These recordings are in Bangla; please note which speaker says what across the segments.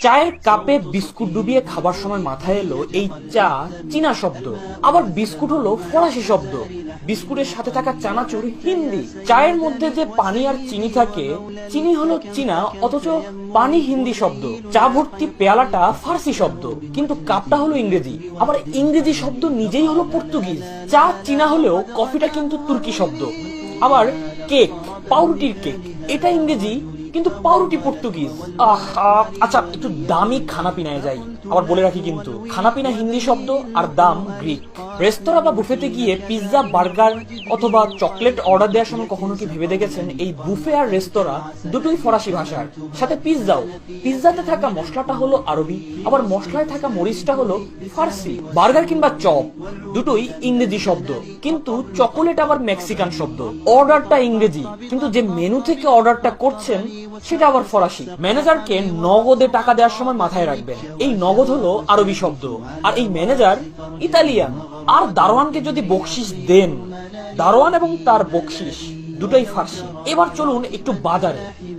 Speaker 1: চায়ের কাপে বিস্কুট ডুবিয়ে খাবার সময় মাথায় এলো এই চা চীনা শব্দ, আবার বিস্কুট হলো ফরাসি শব্দ, বিস্কুটের সাথে থাকা চানাচুর হিন্দি। চায়ের মধ্যে যে পানি আর চিনি থাকে, চিনি হলো চীনা অথচ পানি হিন্দি শব্দ। চা ভর্তি পেয়ালাটা ফার্সি শব্দ, কিন্তু কাপটা হলো ইংরেজি, আবার ইংরেজি শব্দ নিজেই হলো পর্তুগিজ। চা চীনা হলেও কফিটা কিন্তু তুর্কি শব্দ। আবার কেক, পাউরুটির কেক, এটা ইংরেজি কিন্তু পাউরুটি পর্তুগিজ। আচ্ছা, একটু দামি খানাপিনায় যাই। আবার বলে রাখি কিন্তু খানাপিনা হিন্দি শব্দ আর দাম গ্রিক। রেস্তোরাঁ বা বুফেতে গিয়ে পিৎজা, বার্গার অথবা চকলেট অর্ডার দেওয়ার সময় কখনো কি ভেবে দেখেছেন এই বুফে আর রেস্তোরাঁ দুটোই ফরাসি ভাষার, সাথে পিৎজাও। পিৎজাতে থাকা মশলাটা হলো আরবি, আবার মশলায় থাকা মরিচটা হলো ফার্সি। বার্গার কিংবা চপ দুটোই ইংরেজি শব্দ, কিন্তু চকোলেট আবার মেক্সিকান শব্দ। অর্ডারটা ইংরেজি, কিন্তু যে মেনু থেকে অর্ডারটা করছেন সেটা আবার ফরাসি। ম্যানেজারকে নগদে টাকা দেওয়ার সময় মাথায় রাখবেন এই নগদ হলো আরবি শব্দ, আর এই ম্যানেজার ইতালিয়ান। আর দারোয়ানকে যদি বকশিস দেন, দারোয়ান এবং তার বকশিস দুটাই ফার্সি। এবার চলুন একটু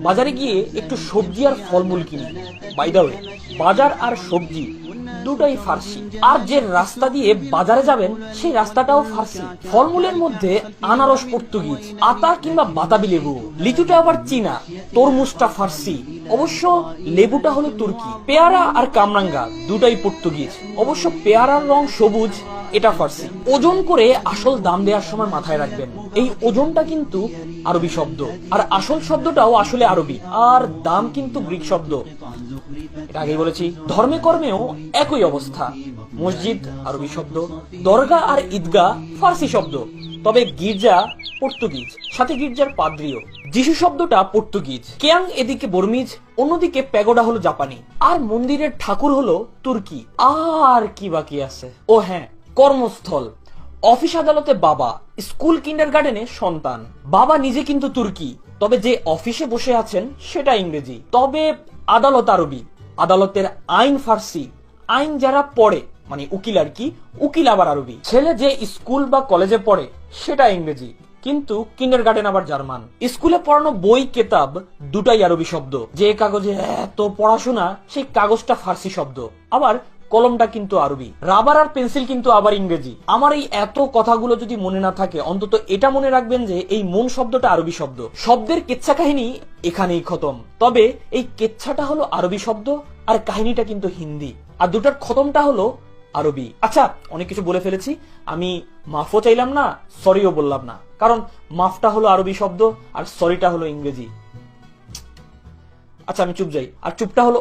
Speaker 1: বাজারে গিয়ে একটু সবজি আর ফলমূল কিনি। বাই দ্য ওয়ে, বাজার আর সবজি দুটাই ফার্সি। আর যে রাস্তা দিয়ে বাজারে যাবেন সেই রাস্তাটাও ফার্সি। ফলমূলের মধ্যে আনারস পর্তুগিজ, আতা কিংবা বাতাবি লেবু। লিচুটা আবার চীনা, তরমুজটা ফার্সি, অবশ্য লেবুটা হলো তুর্কি। পেয়ারা আর কামরাঙ্গা দুটাই পর্তুগিজ, অবশ্য পেয়ারার রং সবুজ, এটা ফার্সি। ওজন করে আসল দাম দেওয়ার সময় মাথায় রাখবেন এই ওজনটা কিন্তু আরবি শব্দ, আর আসল শব্দটাও আসলে আরবি, আর দাম কিন্তু গ্রিক শব্দ। এটা আগেই বলেছি। ধর্মে কর্মেও একই অবস্থা। মসজিদ আরবি শব্দ, দরগা আর ঈদগাহ ফার্সি শব্দ, তবে গির্জা পর্তুগিজ, সাথে গির্জার পাদ্রিও। যিশু শব্দটা পর্তুগিজ, কেয়াং এদিকে বর্মিজ, অন্যদিকে প্যাগোডা হলো জাপানি, আর মন্দিরের ঠাকুর হলো তুর্কি। আর কি বাকি আছে? ও হ্যাঁ, কর্মস্থল, অফিস আদালতে বাবা, স্কুল কিন্ডারগার্টেনে সন্তান। বাবা নিজে কিন্তু তুর্কি, তবে যে অফিসে বসে আছেন সেটা ইংরেজি। তবে আদালত আরবি, আদালতের আইন ফার্সি, আইন যারা পড়ে মানে উকিল আর কি, উকিল আবার আরবি। ছেলে যে স্কুল বা কলেজে পড়ে সেটা ইংরেজি, কিন্তু কিন্ডারগার্টেন আবার জার্মান। স্কুলে পড়ানো বই, কেতাব দুটাই আরবি শব্দ। যে কাগজে এত পড়াশোনা সেই কাগজটা ফার্সি শব্দ, আবার কলমটা কিন্তু আরবি। রাবার আর পেন্সিল কিন্তু আবার ইংরেজি। আমার এই এত কথাগুলো যদি মনে না থাকে, অন্তত এটা মনে রাখবেন যে এই মন শব্দটা আরবি শব্দ। শব্দের কেচ্ছা কাহিনী এখানেই খতম, তবে এই কেচ্ছাটা হলো আরবি শব্দ আর কাহিনীটা কিন্তু হিন্দি, আর দুটার খতমটা হলো আরবি। আচ্ছা, অনেক কিছু বলে ফেলেছি, আমি মাফও চাইলাম না, সরিও বললাম না, কারণ মাফটা হলো আরবি শব্দ আর সরিটা হলো ইংরেজি। আচ্ছা, আমি চুপ যাই, আর চুপটা হলো